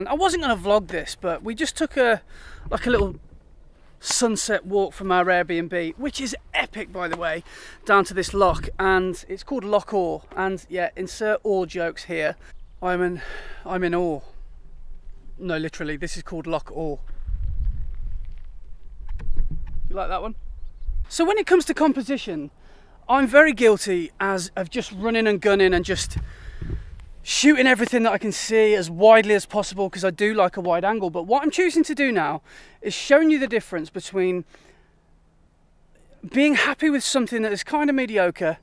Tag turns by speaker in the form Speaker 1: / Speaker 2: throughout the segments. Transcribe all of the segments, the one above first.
Speaker 1: I wasn't going to vlog this, but we just took a little sunset walk from our Airbnb, which is epic by the way, down to this loch, and it's called Loch Awe, and yeah, insert awe jokes here. I'm in awe. No, literally, this is called Loch Awe. You like that one? So when it comes to composition, I'm very guilty of just running and gunning and just shooting everything that I can see as widely as possible, because I do like a wide angle. But what I'm choosing to do now is showing you the difference between being happy with something that is kind of mediocre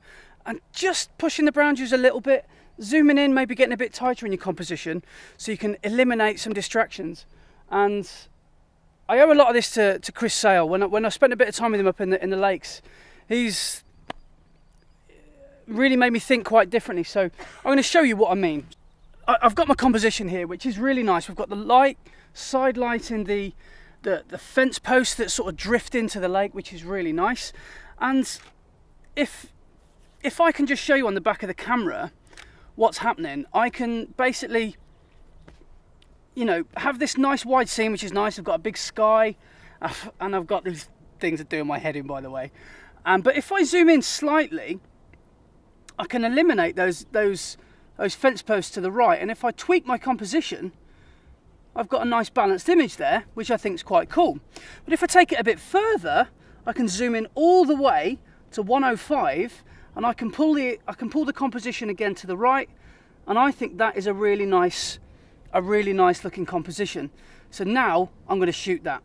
Speaker 1: and just pushing the boundaries a little bit, zooming in, maybe getting a bit tighter in your composition so you can eliminate some distractions. And I owe a lot of this to Chris Sale. When I spent a bit of time with him up in the lakes, he's really made me think quite differently. So I'm going to show you what I mean. I've got my composition here, which is really nice. We've got the light, side light in the fence posts that sort of drift into the lake, which is really nice. And if I can just show you on the back of the camera what's happening, I can basically, you know, have this nice wide scene, which is nice. I've got a big sky, and I've got these things that do my head in, by the way. But if I zoom in slightly, I can eliminate those fence posts to the right, and if I tweak my composition, I've got a nice balanced image there, which I think is quite cool. But if I take it a bit further, I can zoom in all the way to 105, and I can pull the composition again to the right, and I think that is a really nice looking composition. So now I'm going to shoot that.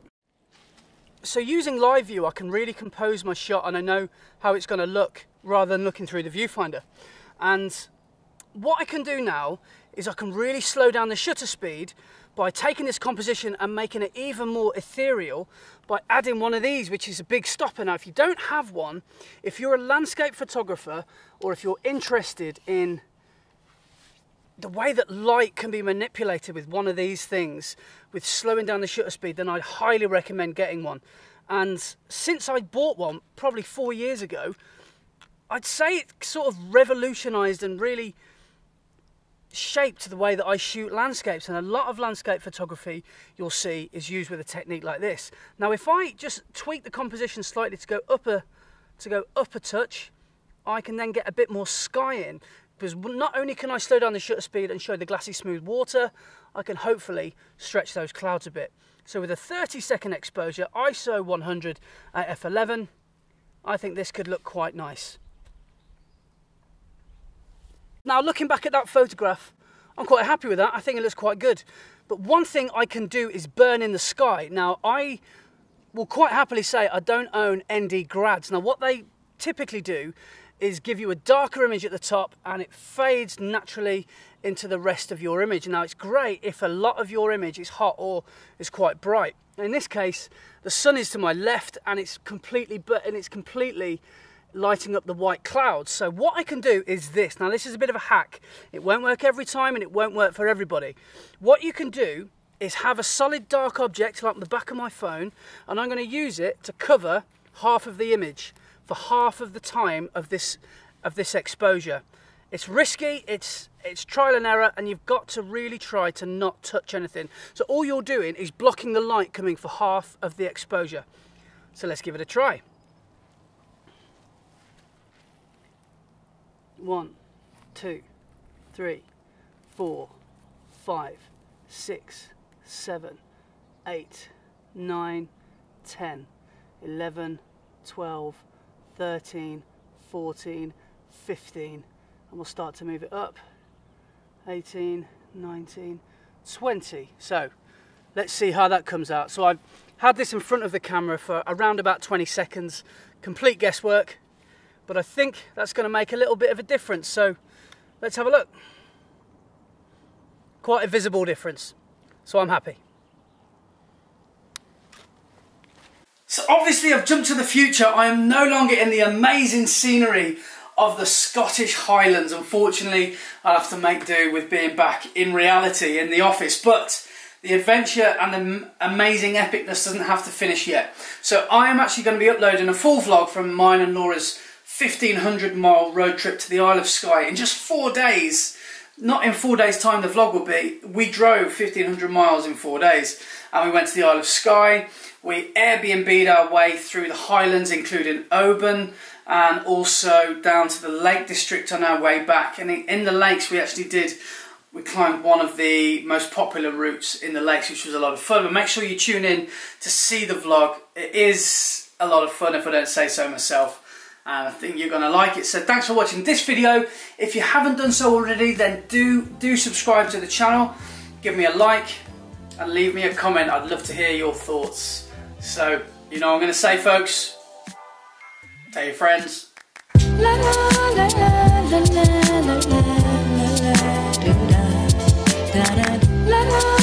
Speaker 1: So using live view, I can really compose my shot, and I know how it's going to look rather than looking through the viewfinder. And what I can do now is I can really slow down the shutter speed by taking this composition and making it even more ethereal by adding one of these, which is a big stopper. Now, if you don't have one, if you're a landscape photographer, or if you're interested in the way that light can be manipulated with one of these things, with slowing down the shutter speed, then I'd highly recommend getting one. And since I bought one, probably 4 years ago, I'd say it sort of revolutionized and really shaped the way that I shoot landscapes. And a lot of landscape photography you'll see is used with a technique like this. Now, if I just tweak the composition slightly to go up a touch, I can then get a bit more sky in. Because not only can I slow down the shutter speed and show the glassy smooth water, I can hopefully stretch those clouds a bit. So with a 30-second exposure, ISO 100 at f11, I think this could look quite nice. Now, looking back at that photograph, I'm quite happy with that. I think it looks quite good. But one thing I can do is burn in the sky. Now, I will quite happily say I don't own ND grads. Now, what they typically do is give you a darker image at the top, and it fades naturally into the rest of your image. Now, it's great if a lot of your image is hot or is quite bright. In this case, the sun is to my left, and it's completely lighting up the white clouds. So what I can do is this. Now, this is a bit of a hack. It won't work every time, and it won't work for everybody. What you can do is have a solid dark object like the back of my phone, and I'm going to use it to cover half of the image for half of the time of this exposure. It's risky, it's trial and error, and you've got to really try to not touch anything. So all you're doing is blocking the light coming for half of the exposure. So let's give it a try. 1, 2, 3, 4, 5, 6, 7, 8, 9, 10, 11, 12, 13, 14, 15, and we'll start to move it up. 18, 19, 20. So let's see how that comes out. So I've had this in front of the camera for around about 20 seconds, complete guesswork, but I think that's going to make a little bit of a difference. So let's have a look. Quite a visible difference, so I'm happy. So obviously I've jumped to the future. I am no longer in the amazing scenery of the Scottish Highlands. Unfortunately, I'll have to make do with being back in reality in the office, but the adventure and the amazing epicness doesn't have to finish yet. So I am actually going to be uploading a full vlog from mine and Laura's 1,500 mile road trip to the Isle of Skye in just 4 days not in 4 days time the vlog will be. We drove 1,500 miles in 4 days, and we went to the Isle of Skye. We Airbnb'd our way through the Highlands, including Oban, and also down to the Lake District on our way back. And in the lakes we climbed one of the most popular routes in the lakes, which was a lot of fun. But make sure you tune in to see the vlog. It is a lot of fun, if I don't say so myself. And I think you're going to like it. So thanks for watching this video. If you haven't done so already, then do subscribe to the channel. Give me a like and leave me a comment. I'd love to hear your thoughts. So, you know what I'm going to say, folks. Tell your friends. La, la, la, la, la, la, la, la, la, la, la, la, la, la.